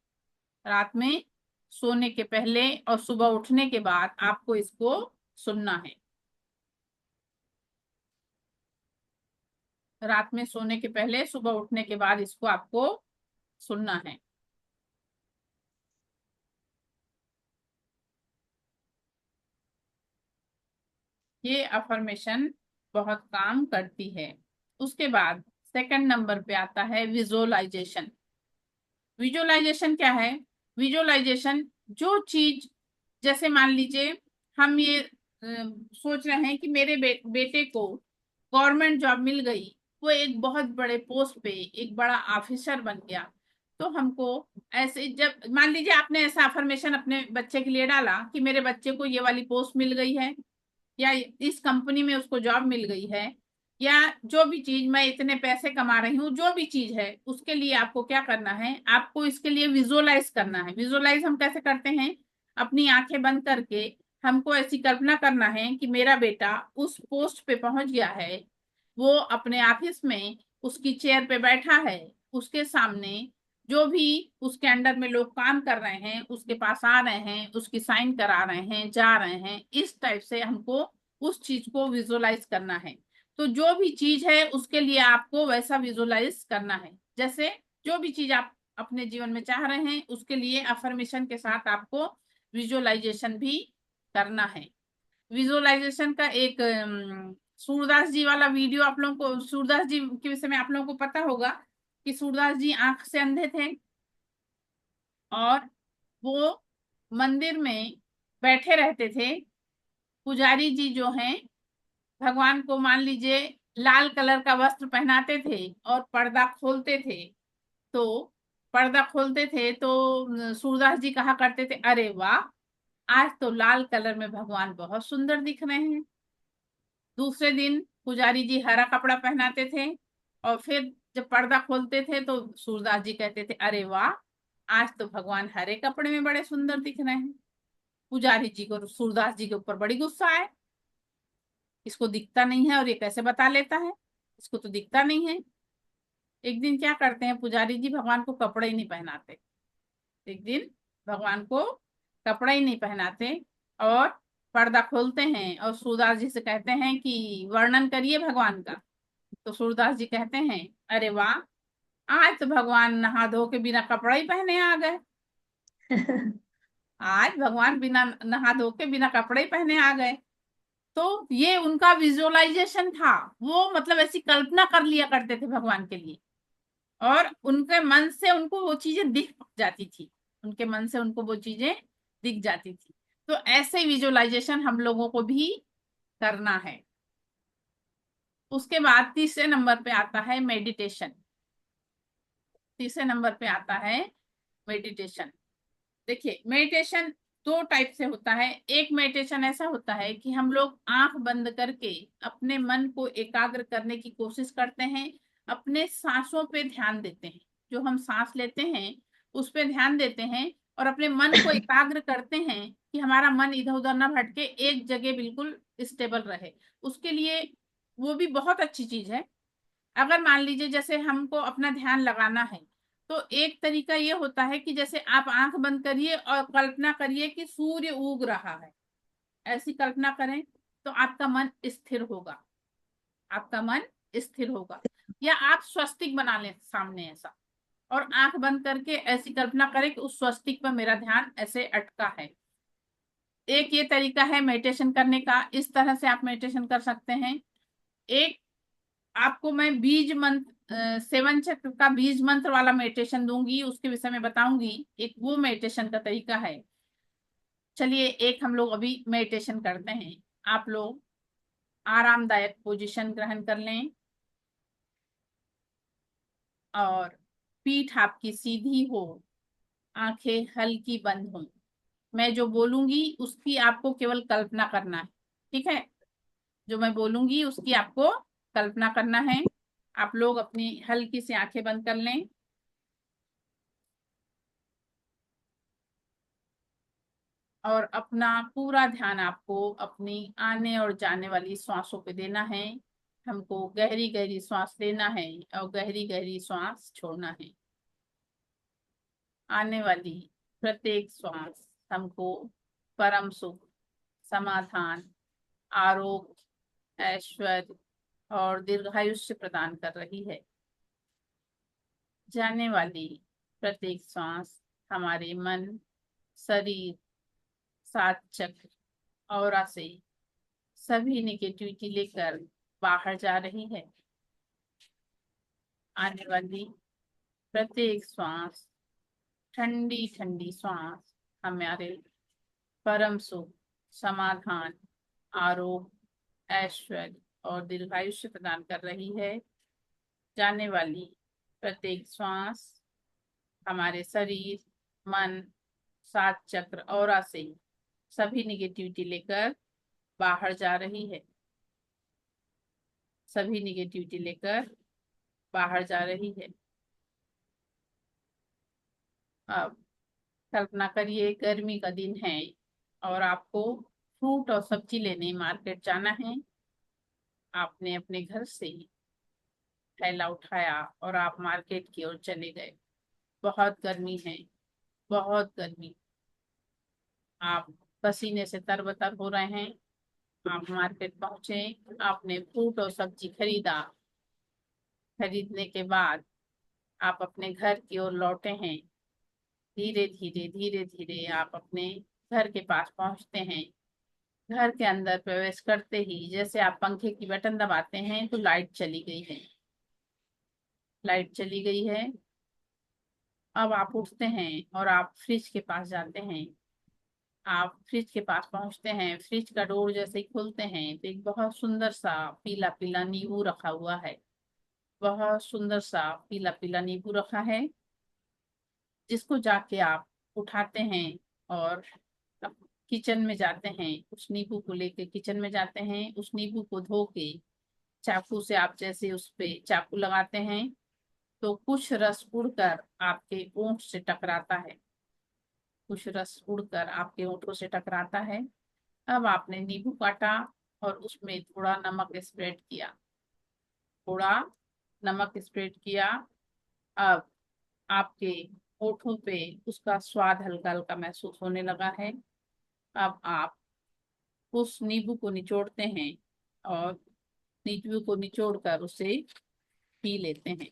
Speaker 1: रात में सोने के पहले और सुबह उठने के बाद आपको इसको सुनना है। रात में सोने के पहले सुबह उठने के बाद इसको आपको सुनना है। ये अफर्मेशन बहुत काम करती है। उसके बाद सेकंड नंबर पे आता है विजुअलाइजेशन। विजुअलाइजेशन क्या है? विजुअलाइजेशन, जो चीज, जैसे मान लीजिए हम ये सोच रहे हैं कि मेरे बेटे को गवर्नमेंट जॉब मिल गई, वो एक बहुत बड़े पोस्ट पे एक बड़ा ऑफिसर बन गया। तो हमको ऐसे, जब मान लीजिए आपने ऐसा अफर्मेशन अपने बच्चे के लिए डाला कि मेरे बच्चे को ये वाली पोस्ट मिल गई है, या इस कंपनी में उसको जॉब मिल गई है, या जो भी चीज, मैं इतने पैसे कमा रही हूँ, जो भी चीज है, उसके लिए आपको क्या करना है? आपको इसके लिए विजुअलाइज करना है। विजुअलाइज हम कैसे करते हैं? अपनी आंखें बंद करके हमको ऐसी कल्पना करना है कि मेरा बेटा उस पोस्ट पे पहुंच गया है, वो अपने ऑफिस में उसकी चेयर पे बैठा है, उसके सामने जो भी उसके अंडर में लोग काम कर रहे हैं उसके पास आ रहे हैं, उसकी साइन करा रहे हैं, जा रहे हैं। इस टाइप से हमको उस चीज को विजुअलाइज करना है। तो जो भी चीज है उसके लिए आपको वैसा विजुअलाइज करना है। जैसे जो भी चीज आप अपने जीवन में चाह रहे हैं उसके लिए अफर्मेशन के साथ आपको विजुअलाइजेशन भी करना है। विजुअलाइजेशन का एक सूरदास जी वाला वीडियो आप लोगों को, सूरदास जी के विषय में आप लोगों को पता होगा कि सूरदास जी आंख से अंधे थे, और वो मंदिर में बैठे रहते थे। पुजारी जी जो हैं भगवान को मान लीजिए लाल कलर का वस्त्र पहनाते थे और पर्दा खोलते थे। तो पर्दा खोलते थे तो सूरदास जी कहा करते थे, अरे वाह, आज तो लाल कलर में भगवान बहुत सुंदर दिख रहे हैं। दूसरे दिन पुजारी जी हरा कपड़ा पहनाते थे, और फिर जब पर्दा खोलते थे तो सूरदास जी कहते थे, अरे वाह, आज तो भगवान हरे कपड़े में बड़े सुंदर दिख रहे हैं। पुजारी जी को, सूरदास जी के ऊपर बड़ी गुस्सा आए, इसको दिखता नहीं है और ये कैसे बता लेता है, इसको तो दिखता नहीं है। एक दिन क्या करते हैं पुजारी जी, भगवान को कपड़े ही नहीं पहनाते। एक दिन भगवान को कपड़ा ही नहीं पहनाते और पर्दा खोलते हैं और सूरदास जी से कहते हैं कि वर्णन करिए भगवान का। तो सूरदास जी कहते हैं, अरे वाह, आज तो भगवान नहा धो के बिना कपड़ा ही पहने आ गए। आज भगवान बिना नहा धो के बिना कपड़े ही पहने आ गए। तो ये उनका विजुअलाइजेशन था। वो मतलब ऐसी कल्पना कर लिया करते थे भगवान के लिए, और उनके मन से उनको वो चीजें दिख जाती थी, उनके मन से उनको वो चीजें दिख जाती थी। तो ऐसे विजुअलाइजेशन हम लोगों को भी करना है। उसके बाद तीसरे नंबर पे आता है मेडिटेशन। तीसरे नंबर पे आता है मेडिटेशन। देखिए, मेडिटेशन दो टाइप से होता है। एक मेडिटेशन ऐसा होता है कि हम लोग आंख बंद करके अपने मन को एकाग्र करने की कोशिश करते हैं, अपने सांसों पे ध्यान देते हैं। जो हम सांस लेते हैं उस पे ध्यान देते हैं और अपने मन को एकाग्र करते हैं कि हमारा मन इधर उधर ना भटके, एक जगह बिल्कुल स्टेबल रहे। उसके लिए वो भी बहुत अच्छी चीज है। अगर मान लीजिए जैसे हमको अपना ध्यान लगाना है, तो एक तरीका ये होता है कि जैसे आप आंख बंद करिए और कल्पना करिए कि सूर्य उग रहा है। ऐसी कल्पना करें तो आपका मन स्थिर होगा, आपका मन स्थिर होगा। या आप स्वस्तिक बना लें सामने ऐसा, और आंख बंद करके ऐसी कल्पना करें कि उस स्वस्तिक पर मेरा ध्यान ऐसे अटका है। एक ये तरीका है मेडिटेशन करने का, इस तरह से आप मेडिटेशन कर सकते हैं। एक आपको मैं बीज मंत्र, सेवन चक्र का बीज मंत्र वाला मेडिटेशन दूंगी, उसके विषय में बताऊंगी। एक वो मेडिटेशन का तरीका है। चलिए एक हम लोग अभी मेडिटेशन करते हैं। आप लोग आरामदायक पोजीशन ग्रहण कर लें और पीठ आपकी सीधी हो, आंखें हल्की बंद हो। मैं जो बोलूंगी उसकी आपको केवल कल्पना करना है, ठीक है? जो मैं बोलूंगी उसकी आपको कल्पना करना है। आप लोग अपनी हल्की सी आंखें बंद कर लें और अपना पूरा ध्यान आपको अपनी आने और जाने वाली श्वासों पे देना है। हमको गहरी गहरी सांस लेना है और गहरी गहरी सांस छोड़ना है। आने वाली प्रत्येक श्वास हमको परम सुख, समाधान, आरोग्य, ऐश्वर्य और दीर्घायुष्य प्रदान कर रही है। जाने वाली प्रत्येक श्वास हमारे मन, शरीर, सात चक्र, ऑरा से सभी निगेटिविटी लेकर बाहर जा रही है। आने वाली प्रत्येक श्वास, ठंडी ठंडी श्वास हमारे परम सुख, समाधान, आरोग्य, ऐश्वर्य और दीर्घायुष्य प्रदान कर रही है। जाने वाली प्रत्येक श्वास हमारे शरीर, मन, सात चक्र, ऑरा से सभी निगेटिविटी लेकर बाहर जा रही है। सभी निगेटिविटी लेकर बाहर जा रही है। अब कल्पना करिए गर्मी का दिन है और आपको फ्रूट और सब्जी लेने मार्केट जाना है। आपने अपने घर से थैला उठाया और आप मार्केट की ओर चले गए। बहुत गर्मी है, बहुत गर्मी। आप पसीने से तरबतर हो रहे हैं। आप मार्केट पहुंचे, आपने फ्रूट और सब्जी खरीदा। खरीदने के बाद आप अपने घर की ओर लौटे हैं। धीरे धीरे धीरे धीरे आप अपने घर के पास पहुंचते हैं। घर के अंदर प्रवेश करते ही जैसे आप पंखे की बटन दबाते हैं तो लाइट चली गई है। लाइट चली गई है। अब आप उठते हैं और आप फ्रिज के पास जाते हैं। आप फ्रिज के पास पहुंचते हैं। फ्रिज का डोर जैसे ही खोलते हैं तो एक बहुत सुंदर सा पीला पीला नींबू रखा हुआ है। बहुत सुंदर सा पीला पीला नींबू रखा है, जिसको जाके आप उठाते हैं और किचन में जाते हैं। उस नींबू को लेके किचन में जाते हैं। उस नींबू को धो के चाकू से आप जैसे उस पे चाकू लगाते हैं तो कुछ रस उड़कर आपके ओंठ से टकराता है। कुछ रस उड़कर आपके ओंठों से टकराता है। अब आपने नींबू काटा और उसमें थोड़ा नमक स्प्रेड किया। थोड़ा नमक स्प्रेड किया। अब आपके होठों पे उसका स्वाद हल्का हल्का महसूस होने लगा है। अब आप उस नींबू को निचोड़ते हैं और नींबू को निचोड़कर उसे पी लेते हैं।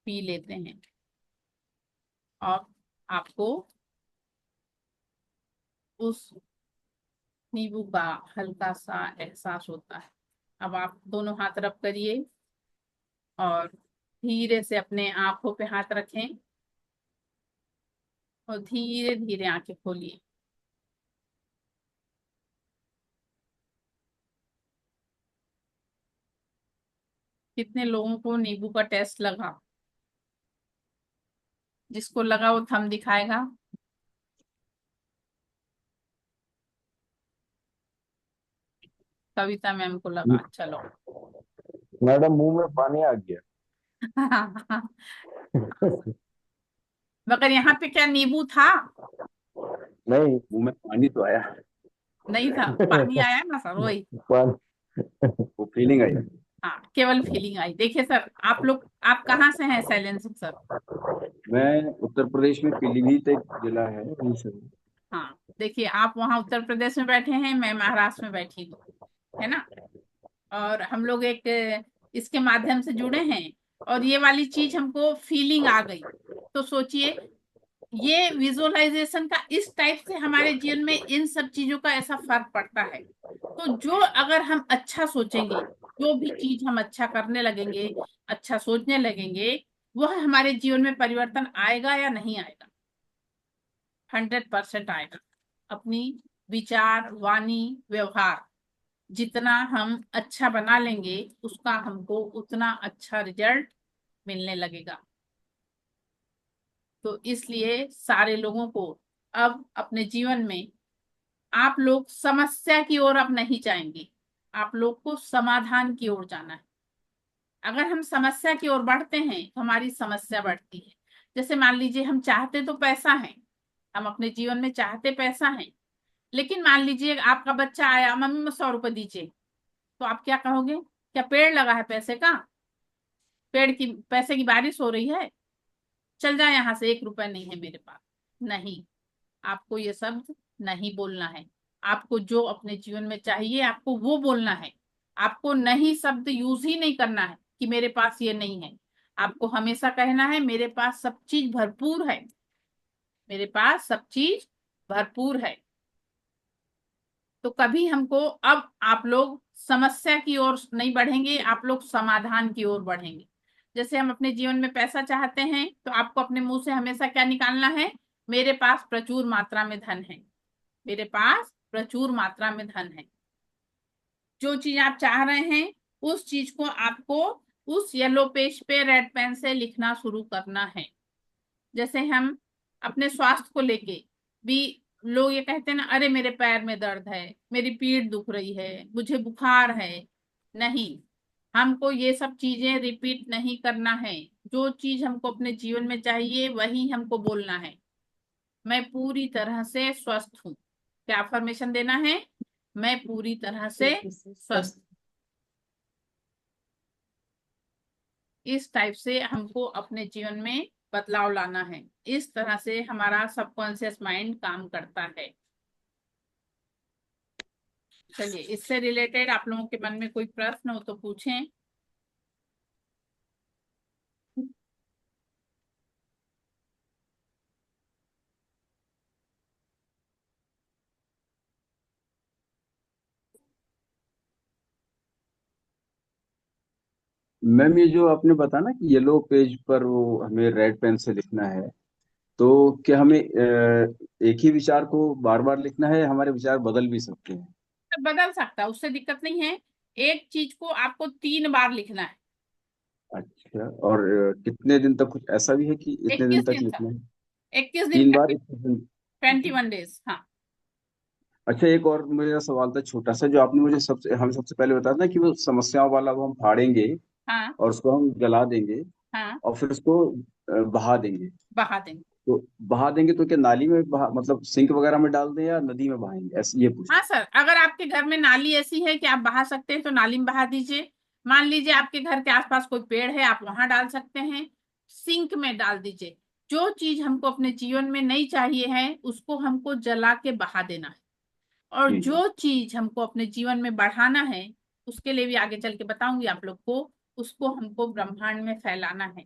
Speaker 1: पी लेते हैं और आपको उस नींबू का हल्का सा एहसास होता है। अब आप दोनों हाथ रब करिए और धीरे से अपने आंखों पे हाथ रखें और धीरे धीरे आंखें खोलिए। कितने लोगों को नींबू का टेस्ट लगा? जिसको लगा वो थंब दिखाएगा। कविता मैम को लगा। चलो।
Speaker 3: मैडम मुंह में पानी आ गया।
Speaker 1: मगर यहाँ पे क्या नींबू था?
Speaker 3: नहीं,
Speaker 4: मुंह में पानी तो आया,
Speaker 1: नहीं था, पानी आया ना सर, वही।
Speaker 3: पानी।
Speaker 4: वो फीलिंग आई।
Speaker 1: हाँ, केवल फीलिंग आई। देखिए सर, आप लोग, आप कहाँ से हैं शैलेंद्र सर?
Speaker 4: मैं उत्तर प्रदेश में पीलीभीत एक जिला है, वहीं से हूँ।
Speaker 1: हाँ, देखिए आप वहाँ उत्तर प्रदेश में बैठे हैं, मैं महाराष्ट्र में बैठी हूँ, है ना। और हम लोग एक इसके माध्यम से जुड़े हैं और ये वाली चीज हमको फीलिंग आ गई। तो सोचिए, ये विजुअलाइजेशन का इस टाइप से हमारे जीवन में इन सब चीजों का ऐसा फर्क पड़ता है। तो जो अगर हम अच्छा सोचेंगे, जो भी चीज हम अच्छा करने लगेंगे, अच्छा सोचने लगेंगे, वह हमारे जीवन में परिवर्तन आएगा या नहीं आएगा? 100% आएगा। अपनी विचार, वाणी, व्यवहार जितना हम अच्छा बना लेंगे उसका हमको उतना अच्छा रिजल्ट मिलने लगेगा। तो इसलिए सारे लोगों को अब अपने जीवन में आप लोग समस्या की ओर अब नहीं जाएंगे, आप लोग को समाधान की ओर जाना है। अगर हम समस्या की ओर बढ़ते हैं तो हमारी समस्या बढ़ती है। जैसे मान लीजिए, हम चाहते तो पैसा है, हम अपने जीवन में चाहते पैसा है, लेकिन मान लीजिए आपका बच्चा आया, मम्मी मैं 100 रुपए दीजिए, तो आप क्या कहोगे? क्या पेड़ लगा है पैसे का? पेड़ की पैसे की बारिश हो रही है? चल जा यहाँ से, 1 रुपए नहीं है मेरे पास। नहीं, आपको ये शब्द नहीं बोलना है। आपको जो अपने जीवन में चाहिए आपको वो बोलना है। आपको नहीं शब्द यूज ही नहीं करना है कि मेरे पास ये नहीं है। आपको हमेशा कहना है मेरे पास सब चीज भरपूर है, मेरे पास सब चीज भरपूर है। तो कभी हमको, अब आप लोग समस्या की ओर नहीं बढ़ेंगे, आप लोग समाधान की ओर बढ़ेंगे। जैसे हम अपने जीवन में पैसा चाहते हैं तो आपको अपने मुंह से हमेशा क्या निकालना है? मेरे पास प्रचुर मात्रा में धन है, मेरे पास प्रचुर मात्रा में धन है। जो चीज आप चाह रहे हैं उस चीज को आपको उस येलो पेज पे रेड पेन से लिखना शुरू करना है। जैसे हम अपने स्वास्थ्य को लेके भी, लोग ये कहते हैं ना, अरे मेरे पैर में दर्द है, मेरी पीठ दुख रही है, मुझे बुखार है। नहीं, हमको ये सब चीजें रिपीट नहीं करना है। जो चीज हमको अपने जीवन में चाहिए वही हमको बोलना है। मैं पूरी तरह से स्वस्थ हूँ। क्या अफर्मेशन देना है? मैं पूरी तरह से स्वस्थ। इस टाइप से हमको अपने जीवन में बदलाव लाना है। इस तरह से हमारा सबकॉन्शियस माइंड काम करता है। चलिए, इससे रिलेटेड आप लोगों के मन में कोई प्रश्न हो तो पूछें।
Speaker 4: मैम ये जो आपने बताया ना कि येलो पेज पर वो हमें रेड पेन से लिखना है, तो क्या हमें एक ही विचार को बार बार लिखना है, हमारे विचार बदल भी सकते हैं?
Speaker 1: बदल सकता है, उससे दिक्कत नहीं है। एक चीज को आपको 3 बार लिखना है।
Speaker 4: अच्छा, और कितने दिन तक? कुछ ऐसा भी है कि इतने दिन
Speaker 1: 21
Speaker 4: तक
Speaker 1: दिन तक,
Speaker 4: लिखना है?
Speaker 1: 21 दिन
Speaker 4: 3 बार
Speaker 1: तक,
Speaker 4: 21 दिन?
Speaker 1: 21 डेज। हाँ।
Speaker 4: अच्छा, एक और मेरा सवाल था छोटा सा, जो आपने मुझे सबसे पहले बताया था कि वो समस्याओं वाला वो हम फाड़ेंगे
Speaker 1: हाँ।
Speaker 4: और उसको हम जला देंगे
Speaker 1: हाँ,
Speaker 4: और फिर उसको बहा देंगे।
Speaker 1: बहा देंगे।
Speaker 4: तो बहा देंगे तो क्या नाली में मतलब सिंक वगैरह में डाल दें या नदी में बहाएंगे, ऐसे ये पूछ।
Speaker 1: हाँ सर, अगर आपके घर में नाली ऐसी है कि आप बहा सकते हैं तो नाली में बहा दीजिए। मान लीजिए आपके घर के आसपास कोई पेड़ है, आप वहां डाल सकते हैं। सिंक में डाल दीजिए। जो चीज हमको अपने जीवन में नहीं चाहिए है उसको हमको जला के बहा देना है। और
Speaker 4: जी जी।
Speaker 1: जो चीज हमको अपने जीवन में बढ़ाना है, उसके लिए भी आगे चल के बताऊंगी आप लोग को, उसको हमको ब्रह्मांड में फैलाना है।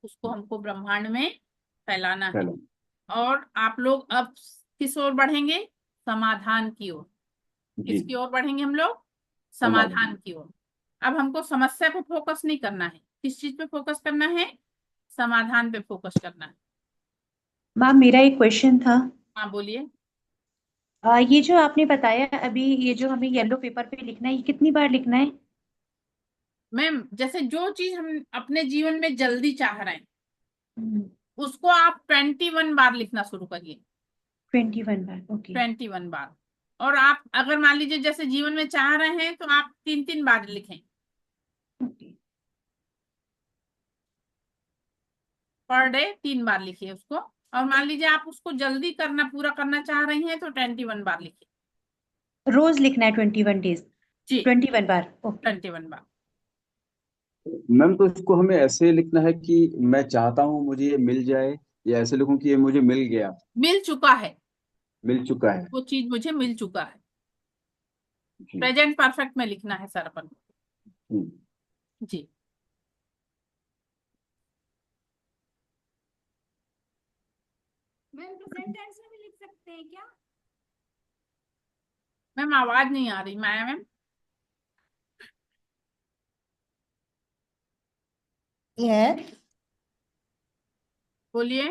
Speaker 1: उसको हमको ब्रह्मांड में फैलाना है।
Speaker 4: चलो।
Speaker 1: और आप लोग अब किस ओर बढ़ेंगे? समाधान की ओर।
Speaker 4: जी।
Speaker 1: किसकी ओर बढ़ेंगे हम लोग? समाधान
Speaker 4: समाधान।
Speaker 1: की ओर। अब हमको समस्या पे फोकस नहीं करना है। किस चीज पे फोकस करना है? समाधान पे फोकस करना है।
Speaker 5: मैम मेरा एक क्वेश्चन था।
Speaker 1: हाँ, बोलिए।
Speaker 5: ये जो आपने बताया अभी, ये जो हमें येलो पेपर पे लिखना है, ये कितनी बार लिखना है?
Speaker 1: मैम, जैसे जो चीज हम अपने जीवन में जल्दी चाह रहे हैं उसको आप 21 बार लिखना शुरू करिए।
Speaker 5: 21 बार, ओके।
Speaker 1: 21 बार। और आप अगर मान लीजिए जैसे जीवन में चाह रहे हैं तो आप 3-3 बार लिखें।
Speaker 5: ओके।
Speaker 1: पर डे 3 बार लिखिए उसको। और मान लीजिए आप उसको जल्दी करना, पूरा करना चाह रही हैं तो 21 बार लिखिए।
Speaker 5: रोज लिखना है 21 डेज?
Speaker 1: जी,
Speaker 5: 21 बार, ओके।
Speaker 1: 21 बार।
Speaker 4: मैम तो इसको हमें ऐसे लिखना है कि मैं चाहता हूँ मुझे ये मिल जाए, या ऐसे लिखूं कि ये मुझे मिल गया,
Speaker 1: मिल चुका है,
Speaker 4: मिल चुका है?
Speaker 1: वो चीज मुझे मिल चुका है।
Speaker 4: जी।
Speaker 1: प्रेजेंट परफेक्ट में लिखना है सर अपन को।
Speaker 4: हम्म।
Speaker 1: जी।
Speaker 2: मैम प्रेजेंट टेंस में भी लिख सकते हैं क्या?
Speaker 1: मैम आवाज नहीं आ रही माया मैम,
Speaker 6: Yes.
Speaker 1: बोलिए।